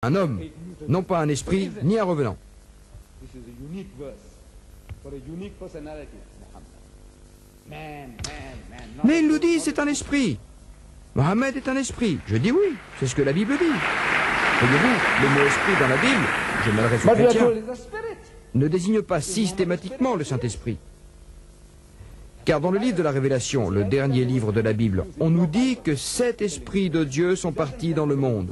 un homme, non pas un esprit, ni un revenant. Mais il nous dit c'est un esprit. Mohammed est un esprit. Je dis oui, c'est ce que la Bible dit. Voyez-vous, le mot esprit dans la Bible, je m'adresse aux chrétiens, ne désigne pas systématiquement le Saint-Esprit. Car dans le livre de la Révélation, le dernier livre de la Bible, on nous dit que 7 esprits de Dieu sont partis dans le monde.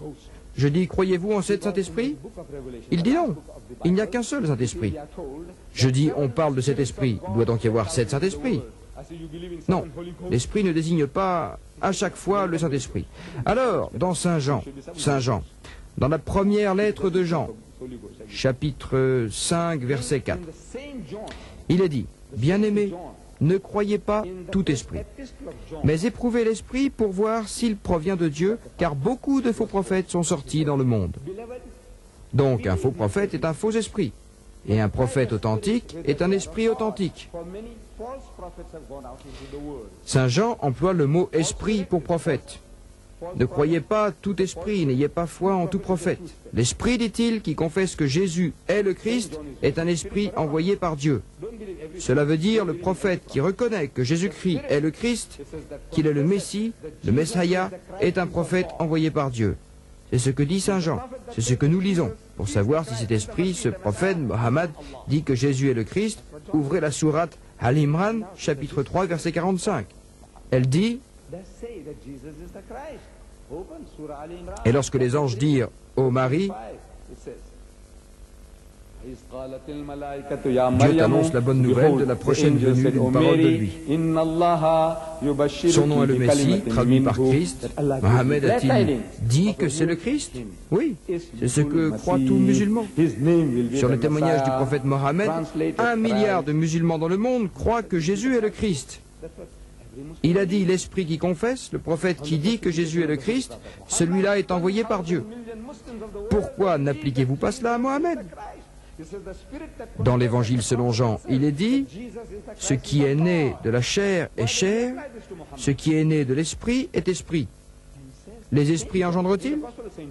Je dis, croyez-vous en 7 Saint-Esprits? Il dit non, il n'y a qu'un seul Saint-Esprit. Je dis, on parle de cet esprit, il doit donc y avoir 7 Saint-Esprits. Non, l'Esprit ne désigne pas à chaque fois le Saint-Esprit. Alors, dans Saint Jean, dans la première lettre de Jean, chapitre 5, verset 4, il est dit, bien-aimés, ne croyez pas tout esprit, mais éprouvez l'esprit pour voir s'il provient de Dieu, car beaucoup de faux prophètes sont sortis dans le monde. Donc un faux prophète est un faux esprit, et un prophète authentique est un esprit authentique. Saint Jean emploie le mot esprit pour prophète. Ne croyez pas tout esprit, n'ayez pas foi en tout prophète. L'esprit, dit-il, qui confesse que Jésus est le Christ, est un esprit envoyé par Dieu. Cela veut dire le prophète qui reconnaît que Jésus-Christ est le Christ, qu'il est le Messie, le Messiah, est un prophète envoyé par Dieu. C'est ce que dit Saint Jean, c'est ce que nous lisons. Pour savoir si cet esprit, ce prophète, Mohammed, dit que Jésus est le Christ, ouvrez la sourate Al-Imran, chapitre 3, verset 45. Elle dit, et lorsque les anges dirent ô Marie, Dieu t'annonce la bonne nouvelle de la prochaine venue d'une parole de lui. Son nom est le Messie, traduit par Christ. Mohammed a-t-il dit que c'est le Christ? Oui, c'est ce que croient tous musulmans. Sur le témoignage du prophète Mohammed, 1 milliard de musulmans dans le monde croient que Jésus est le Christ. Il a dit l'esprit qui confesse, le prophète qui dit que Jésus est le Christ, celui-là est envoyé par Dieu. Pourquoi n'appliquez-vous pas cela à Mohammed? Dans l'évangile selon Jean, il est dit, ce qui est né de la chair est chair, ce qui est né de l'esprit est esprit. Les esprits engendrent-ils?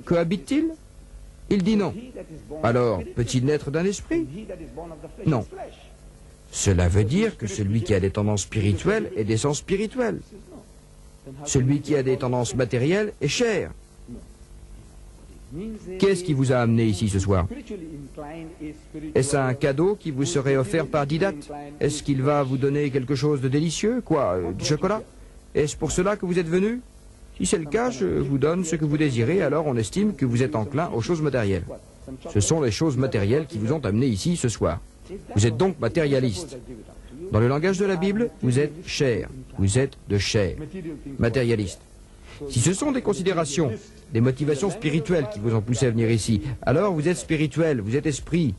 Cohabitent-ils? Il dit non. Alors, peut-il naître d'un esprit? Non. Cela veut dire que celui qui a des tendances spirituelles est d'essence spirituelle. Celui qui a des tendances matérielles est chair. Qu'est-ce qui vous a amené ici ce soir? Est-ce un cadeau qui vous serait offert par Didat? Est-ce qu'il va vous donner quelque chose de délicieux? Quoi? Du chocolat? Est-ce pour cela que vous êtes venu? Si c'est le cas, je vous donne ce que vous désirez, alors on estime que vous êtes enclin aux choses matérielles. Ce sont les choses matérielles qui vous ont amené ici ce soir. Vous êtes donc matérialiste. Dans le langage de la Bible, vous êtes chair. Vous êtes de chair. Matérialiste. Si ce sont des considérations, des motivations spirituelles qui vous ont poussé à venir ici, alors vous êtes spirituel, vous êtes esprit.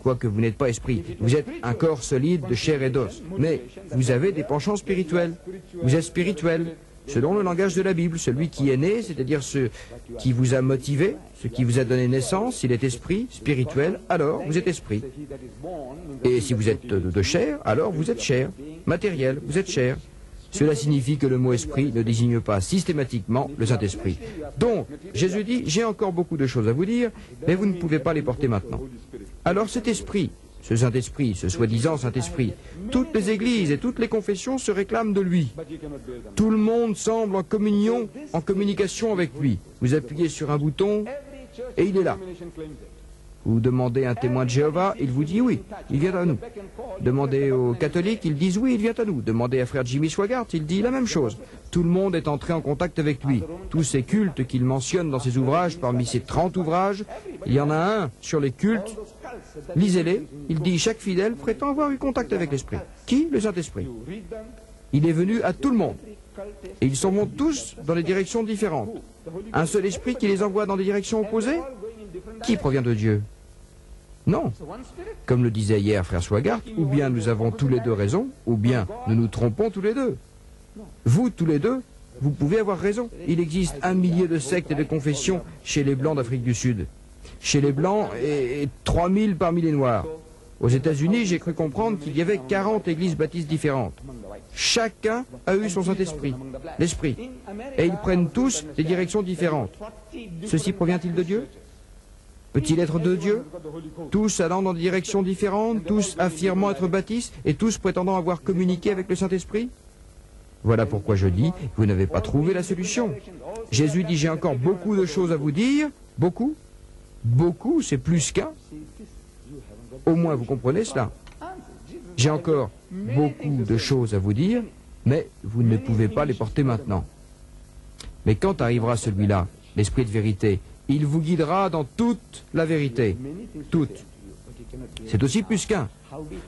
Quoique vous n'êtes pas esprit. Vous êtes un corps solide de chair et d'os. Mais vous avez des penchants spirituels. Vous êtes spirituel. Selon le langage de la Bible, celui qui est né, c'est-à-dire ce qui vous a motivé, ce qui vous a donné naissance, il est esprit, spirituel, alors vous êtes esprit. Et si vous êtes de chair, alors vous êtes chair, matériel, vous êtes chair. Cela signifie que le mot esprit ne désigne pas systématiquement le Saint-Esprit. Donc, Jésus dit, j'ai encore beaucoup de choses à vous dire, mais vous ne pouvez pas les porter maintenant. Alors cet esprit, ce Saint-Esprit, ce soi-disant Saint-Esprit, toutes les églises et toutes les confessions se réclament de lui. Tout le monde semble en communion, en communication avec lui. Vous appuyez sur un bouton et il est là. Vous demandez un témoin de Jéhovah, il vous dit oui, il vient à nous. Demandez aux catholiques, ils disent oui, il vient à nous. Demandez à frère Jimmy Swaggart, il dit la même chose. Tout le monde est entré en contact avec lui. Tous ces cultes qu'il mentionne dans ses ouvrages, parmi ses 30 ouvrages, il y en a un sur les cultes. Lisez-les. Il dit chaque fidèle prétend avoir eu contact avec l'Esprit. Qui? Le Saint-Esprit. Il est venu à tout le monde. Et ils s'en vont tous dans des directions différentes. Un seul esprit qui les envoie dans des directions opposées? Qui provient de Dieu? Non. Comme le disait hier frère Swaggart, ou bien nous avons tous les deux raison, ou bien nous nous trompons tous les deux. Vous, tous les deux, vous pouvez avoir raison. Il existe 1 millier de sectes et de confessions chez les Blancs d'Afrique du Sud. Chez les Blancs et 3000 parmi les Noirs. Aux États-Unis, j'ai cru comprendre qu'il y avait 40 églises baptistes différentes. Chacun a eu son Saint-Esprit, l'Esprit. Et ils prennent tous des directions différentes. Ceci provient-il de Dieu? Peut-il être de Dieu? Tous allant dans des directions différentes, tous affirmant être baptistes et tous prétendant avoir communiqué avec le Saint-Esprit? Voilà pourquoi je dis, vous n'avez pas trouvé la solution. Jésus dit, j'ai encore beaucoup de choses à vous dire. Beaucoup? Beaucoup, c'est plus qu'un. Au moins, vous comprenez cela. J'ai encore beaucoup de choses à vous dire, mais vous ne pouvez pas les porter maintenant. Mais quand arrivera celui-là, l'Esprit de vérité, il vous guidera dans toute la vérité. Toute. C'est aussi plus qu'un.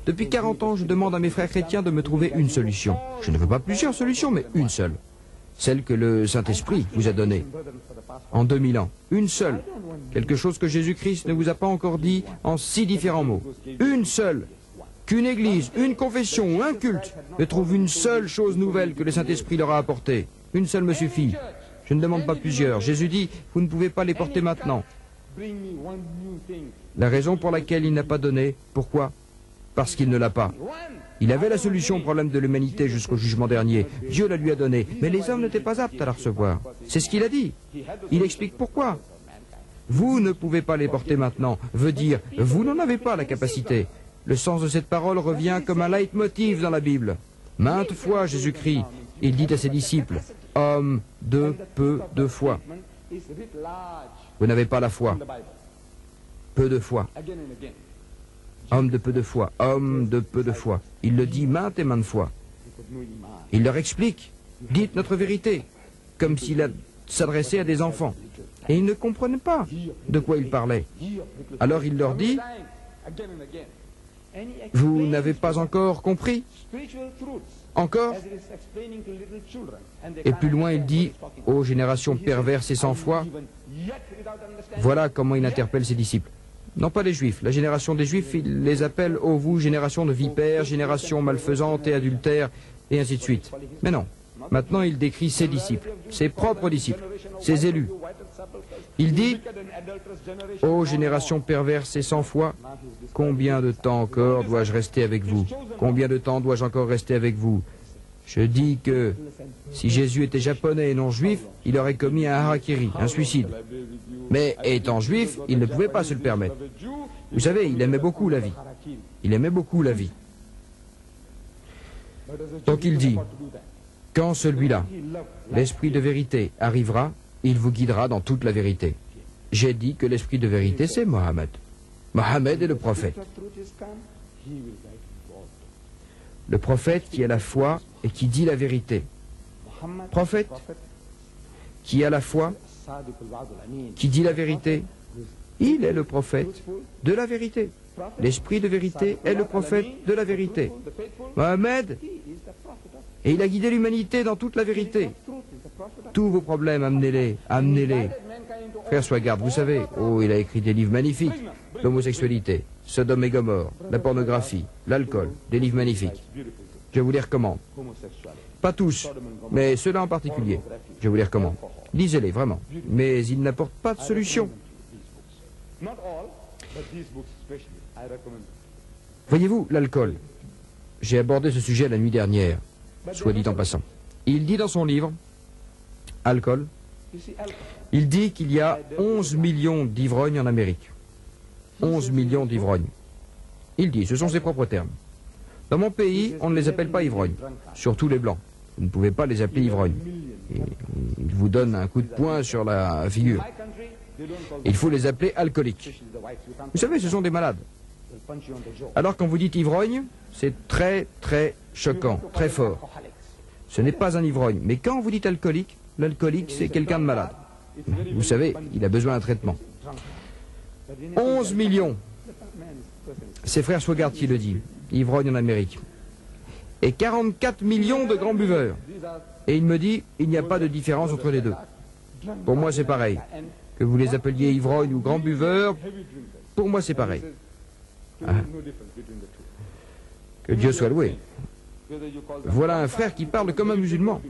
Depuis 40 ans, je demande à mes frères chrétiens de me trouver une solution. Je ne veux pas plusieurs solutions, mais une seule. Celle que le Saint-Esprit vous a donnée. En 2000 ans. Une seule. Quelque chose que Jésus-Christ ne vous a pas encore dit en 6 différents mots. Une seule. Qu'une église, une confession ou un culte ne trouve une seule chose nouvelle que le Saint-Esprit leur a apportée. Une seule me suffit. Je ne demande pas plusieurs. Jésus dit, vous ne pouvez pas les porter maintenant. La raison pour laquelle il n'a pas donné, pourquoi? Parce qu'il ne l'a pas. Il avait la solution au problème de l'humanité jusqu'au jugement dernier. Dieu la lui a donnée, mais les hommes n'étaient pas aptes à la recevoir. C'est ce qu'il a dit. Il explique pourquoi. Vous ne pouvez pas les porter maintenant, veut dire, vous n'en avez pas la capacité. Le sens de cette parole revient comme un leitmotiv dans la Bible. Maintes fois, Jésus-Christ, il dit à ses disciples, « Homme de peu de foi. » Vous n'avez pas la foi. Peu de foi. Homme de peu de foi. Homme de peu de foi. Il le dit maintes et maintes fois. Il leur explique, « Dites notre vérité », comme s'il s'adressait à des enfants. Et ils ne comprenaient pas de quoi il parlait. Alors il leur dit, « Vous n'avez pas encore compris? Encore ?» Et plus loin, il dit, « Ô génération perverse et sans foi », voilà comment il interpelle ses disciples. Non pas les Juifs. La génération des Juifs, il les appelle, « Ô vous, génération de vipères, génération malfaisante et adultère », et ainsi de suite. Mais non. Maintenant, il décrit ses disciples, ses propres disciples, ses élus. Il dit, « Ô génération perverse et sans foi, combien de temps encore dois-je rester avec vous? Combien de temps dois-je encore rester avec vous? Je dis que si Jésus était japonais et non juif, il aurait commis un harakiri, un suicide. Mais étant juif, il ne pouvait pas se le permettre. Vous savez, il aimait beaucoup la vie. Il aimait beaucoup la vie. Donc il dit, quand celui-là, l'esprit de vérité, arrivera, il vous guidera dans toute la vérité. J'ai dit que l'esprit de vérité, c'est Mohammed. Mohammed est le prophète. Le prophète qui a la foi et qui dit la vérité. Prophète qui a la foi, qui dit la vérité. Il est le prophète de la vérité. L'esprit de vérité est le prophète de la vérité. Mohammed, et il a guidé l'humanité dans toute la vérité. Tous vos problèmes, amenez-les, amenez-les. Frère Swagard, vous savez, oh, il a écrit des livres magnifiques. L'homosexualité, Sodome et Gomorre, la pornographie, l'alcool, des livres magnifiques. Je vous les recommande. Pas tous, mais ceux-là en particulier. Je vous les recommande. Lisez-les, vraiment. Mais ils n'apportent pas de solution. Voyez-vous, l'alcool. J'ai abordé ce sujet la nuit dernière, soit dit en passant. Il dit dans son livre, Alcool, il dit qu'il y a 11 millions d'ivrognes en Amérique. 11 millions d'ivrognes. Il dit, ce sont ses propres termes. Dans mon pays, on ne les appelle pas ivrognes, surtout les blancs. Vous ne pouvez pas les appeler ivrognes. Ils vous donnent un coup de poing sur la figure. Il faut les appeler alcooliques. Vous savez, ce sont des malades. Alors quand vous dites ivrogne, c'est très très choquant, très fort. Ce n'est pas un ivrogne. Mais quand vous dites alcoolique, l'alcoolique c'est quelqu'un de malade. Vous savez, il a besoin d'un traitement. 11 millions. C'est frère Swagard qui le dit. Ivrogne en Amérique. Et 44 millions de grands buveurs. Et il me dit, il n'y a pas de différence entre les deux. Pour moi c'est pareil. Que vous les appeliez ivrognes ou grands buveurs, pour moi c'est pareil. Ah. Que Dieu soit loué. Voilà un frère qui parle comme un musulman.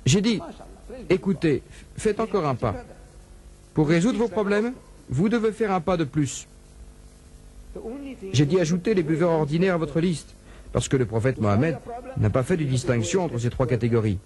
J'ai dit, écoutez, faites encore un pas. Pour résoudre vos problèmes, vous devez faire un pas de plus. J'ai dit, ajoutez les buveurs ordinaires à votre liste, parce que le prophète Mohammed n'a pas fait de distinction entre ces trois catégories.